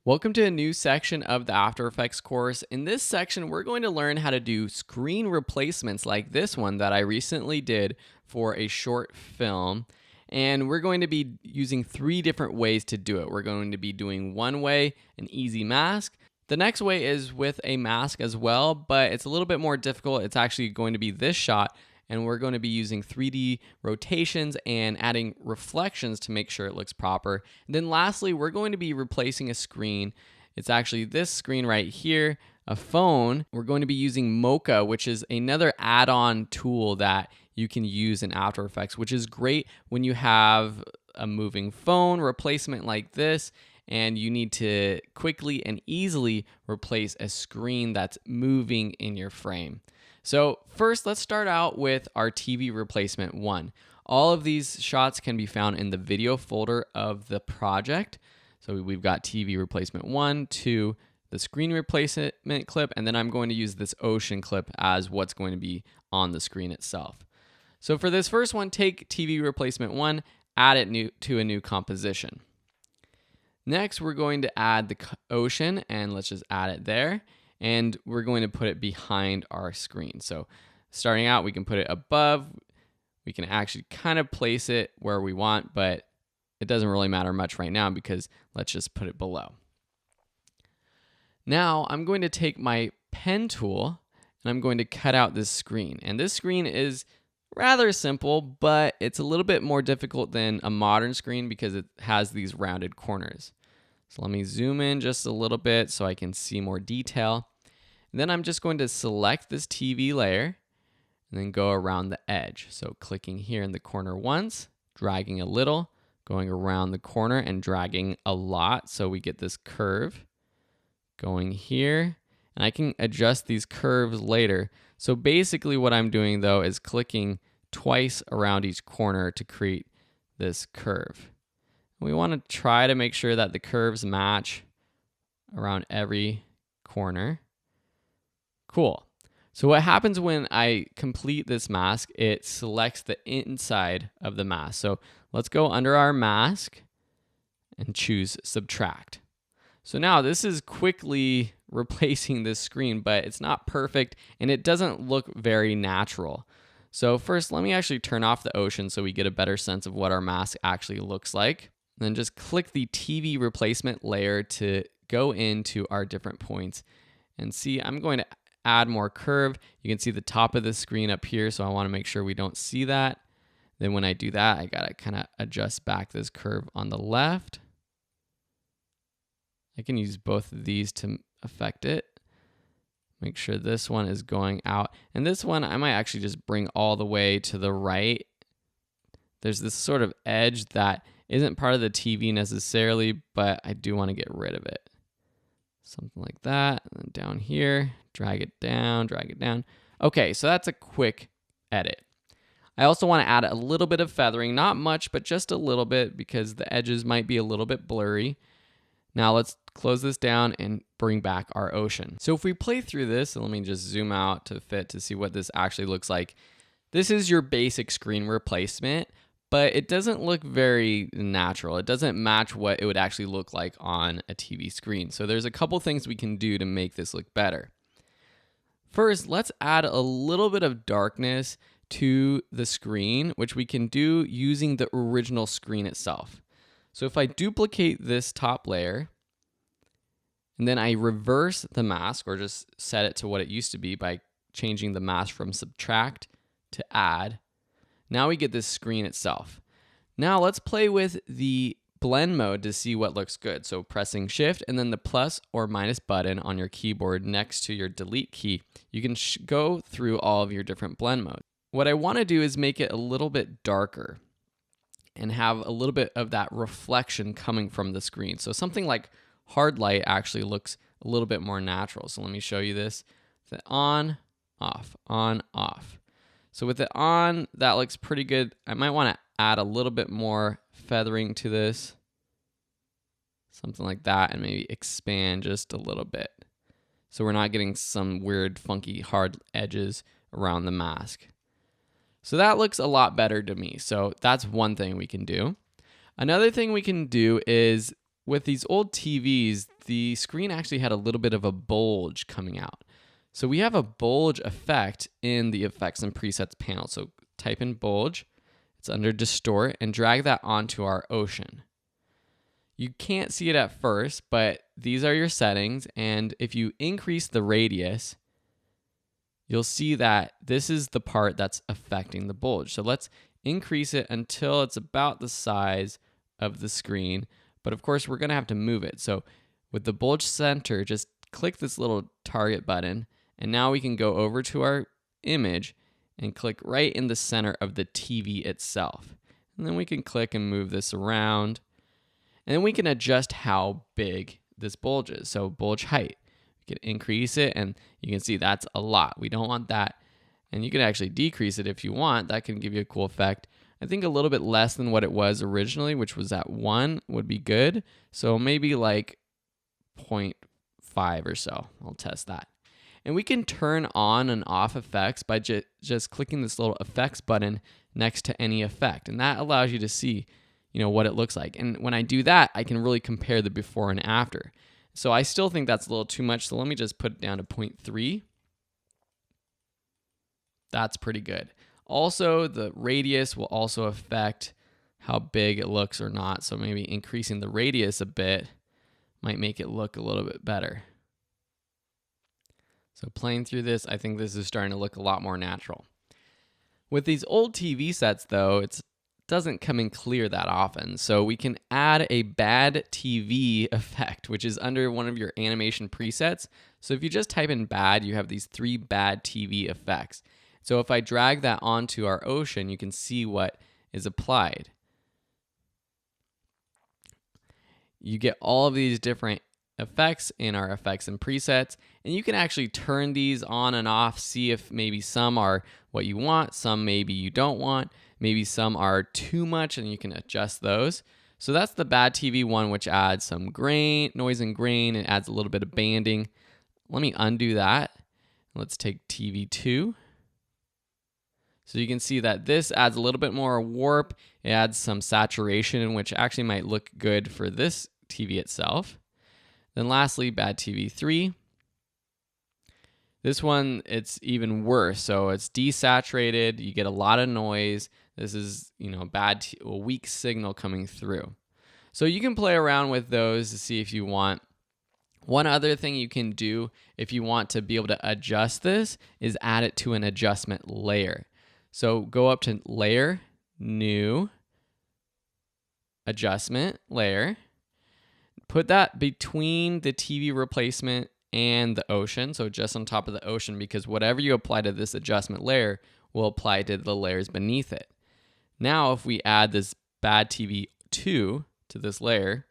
Welcome to a new section of the After Effects course. In this section, we're going to learn how to do screen replacements like this one that I recently did for a short film. And we're going to be using 3 different ways to do it. We're going to be doing one way, an easy mask. The next way is with a mask as well, but it's a little bit more difficult. It's actually going to be this shot, and we're going to be using 3D rotations and adding reflections to make sure it looks proper. And then lastly, we're going to be replacing a screen. It's actually this screen right here, a phone. We're going to be using Mocha, which is another add-on tool that you can use in After Effects, which is great when you have a moving phone replacement like this, and you need to quickly and easily replace a screen that's moving in your frame. So first, let's start out with our TV replacement 1. All of these shots can be found in the video folder of the project. So we've got TV replacement 1, 2, the screen replacement clip, and then I'm going to use this ocean clip as what's going to be on the screen itself. So for this first one, take TV replacement 1, add it to a new composition. Next, we're going to add the ocean, and let's just add it there. And we're going to put it behind our screen. So starting out, we can put it above. We can actually kind of place it where we want, but it doesn't really matter much right now because let's just put it below. Now I'm going to take my pen tool and I'm going to cut out this screen. And this screen is rather simple, but it's a little bit more difficult than a modern screen because it has these rounded corners. So let me zoom in just a little bit so I can see more detail. And then I'm just going to select this TV layer and then go around the edge. So clicking here in the corner once, dragging a little, going around the corner and dragging a lot so we get this curve. Going here, and I can adjust these curves later. So basically what I'm doing though is clicking twice around each corner to create this curve. We want to try to make sure that the curves match around every corner. Cool. So what happens when I complete this mask, it selects the inside of the mask. So let's go under our mask and choose subtract. So now this is quickly replacing this screen, but it's not perfect and it doesn't look very natural. So first, let me actually turn off the ocean so we get a better sense of what our mask actually looks like. Then just click the TV replacement layer to go into our different points and see, I'm going to add more curve. You can see the top of the screen up here, so I want to make sure we don't see that. Then when I do that, I gotta kind of adjust back this curve on the left. I can use both of these to affect it. Make sure this one is going out. And this one, I might actually just bring all the way to the right. There's this sort of edge that isn't part of the TV necessarily, but I do want to get rid of it. Something like that. And then down here, drag it down, drag it down. Okay, so that's a quick edit. I also want to add a little bit of feathering, not much, but just a little bit because the edges might be a little bit blurry. Now let's close this down and bring back our ocean. So if we play through this, and let me just zoom out to fit to see what this actually looks like. This is your basic screen replacement, but it doesn't look very natural. It doesn't match what it would actually look like on a TV screen. So there's a couple things we can do to make this look better. First, let's add a little bit of darkness to the screen, which we can do using the original screen itself. So if I duplicate this top layer, and then I reverse the mask, or just set it to what it used to be by changing the mask from subtract to add, now we get this screen itself. Now let's play with the blend mode to see what looks good. So pressing shift and then the plus or minus button on your keyboard next to your delete key, you can go through all of your different blend modes. What I want to do is make it a little bit darker and have a little bit of that reflection coming from the screen. So something like hard light actually looks a little bit more natural. So let me show you this. The on, off, on, off. So with it on, that looks pretty good. I might want to add a little bit more feathering to this. Something like that, and maybe expand just a little bit. So we're not getting some weird, funky, hard edges around the mask. So that looks a lot better to me. So that's one thing we can do. Another thing we can do is with these old TVs, the screen actually had a little bit of a bulge coming out. So we have a bulge effect in the effects and presets panel. So type in bulge, it's under distort, and drag that onto our ocean. You can't see it at first, but these are your settings. And if you increase the radius, you'll see that this is the part that's affecting the bulge. So let's increase it until it's about the size of the screen. But of course, we're going to have to move it. So with the bulge center, just click this little target button. And now we can go over to our image and click right in the center of the TV itself. And then we can click and move this around. And then we can adjust how big this bulge is. So bulge height, you can increase it, and you can see that's a lot. We don't want that. And you can actually decrease it if you want. That can give you a cool effect. I think a little bit less than what it was originally, which was at 1 would be good. So maybe like 0.5 or so. I'll test that. And we can turn on and off effects by just clicking this little effects button next to any effect. And that allows you to see, what it looks like. And when I do that, I can really compare the before and after. So I still think that's a little too much. So let me just put it down to 0.3. That's pretty good. Also, the radius will also affect how big it looks or not. So maybe increasing the radius a bit might make it look a little bit better. So playing through this, I think this is starting to look a lot more natural. With these old TV sets, though, it doesn't come in clear that often. So we can add a bad TV effect, which is under one of your animation presets. So if you just type in bad, you have these 3 bad TV effects. So if I drag that onto our ocean, you can see what is applied. You get all of these different effects in our effects and presets, and you can actually turn these on and off, see if maybe some are what you want, some maybe you don't want, maybe some are too much, and you can adjust those. So that's the bad TV one, which adds some grain, noise and grain. It adds a little bit of banding. Let me undo that. Let's take TV 2. So you can see that this adds a little bit more warp. It adds some saturation, which actually might look good for this TV itself. Then lastly, bad TV 3. This one, it's even worse. So it's desaturated. You get a lot of noise. This is, a weak signal coming through. So you can play around with those to see if you want. One other thing you can do if you want to be able to adjust this is add it to an adjustment layer. So go up to Layer, New, Adjustment Layer. Put that between the TV replacement and the ocean, so just on top of the ocean, because whatever you apply to this adjustment layer will apply to the layers beneath it. Now, if we add this bad TV 2 to this layer,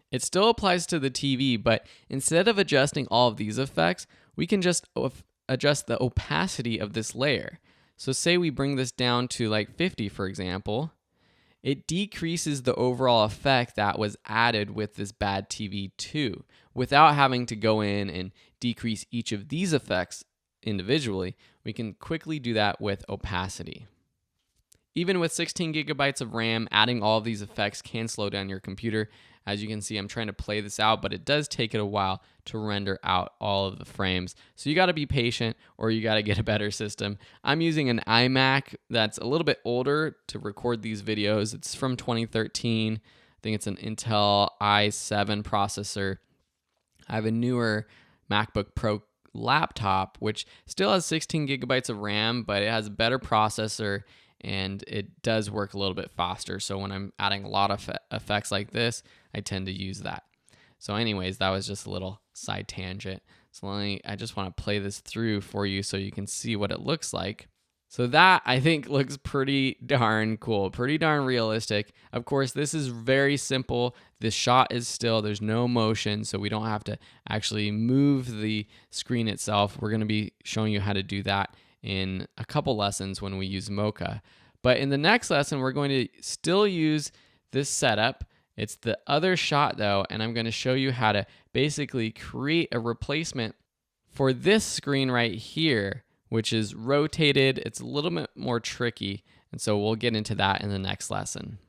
it still applies to the TV, but instead of adjusting all of these effects, we can just adjust the opacity of this layer. So say we bring this down to like 50, for example. It decreases the overall effect that was added with this bad TV 2 without having to go in and decrease each of these effects individually. We can quickly do that with opacity. Even with 16 gigabytes of RAM, adding all of these effects can slow down your computer. As you can see, I'm trying to play this out, but it does take it a while to render out all of the frames. So you got to be patient, or you got to get a better system. I'm using an iMac that's a little bit older to record these videos. It's from 2013. I think it's an Intel i7 processor. I have a newer MacBook Pro laptop, which still has 16 gigabytes of RAM, but it has a better processor, and it does work a little bit faster. So when I'm adding a lot of effects like this, I tend to use that. So anyways, that was just a little side tangent. So I just want to play this through for you so you can see what it looks like. So that, I think, looks pretty darn cool, pretty darn realistic. Of course, this is very simple. This shot is still, there's no motion, so we don't have to actually move the screen itself. We're going to be showing you how to do that in a couple lessons when we use Mocha. But in the next lesson, we're going to still use this setup. It's the other shot though, and I'm going to show you how to basically create a replacement for this screen right here, which is rotated. It's a little bit more tricky, and so we'll get into that in the next lesson.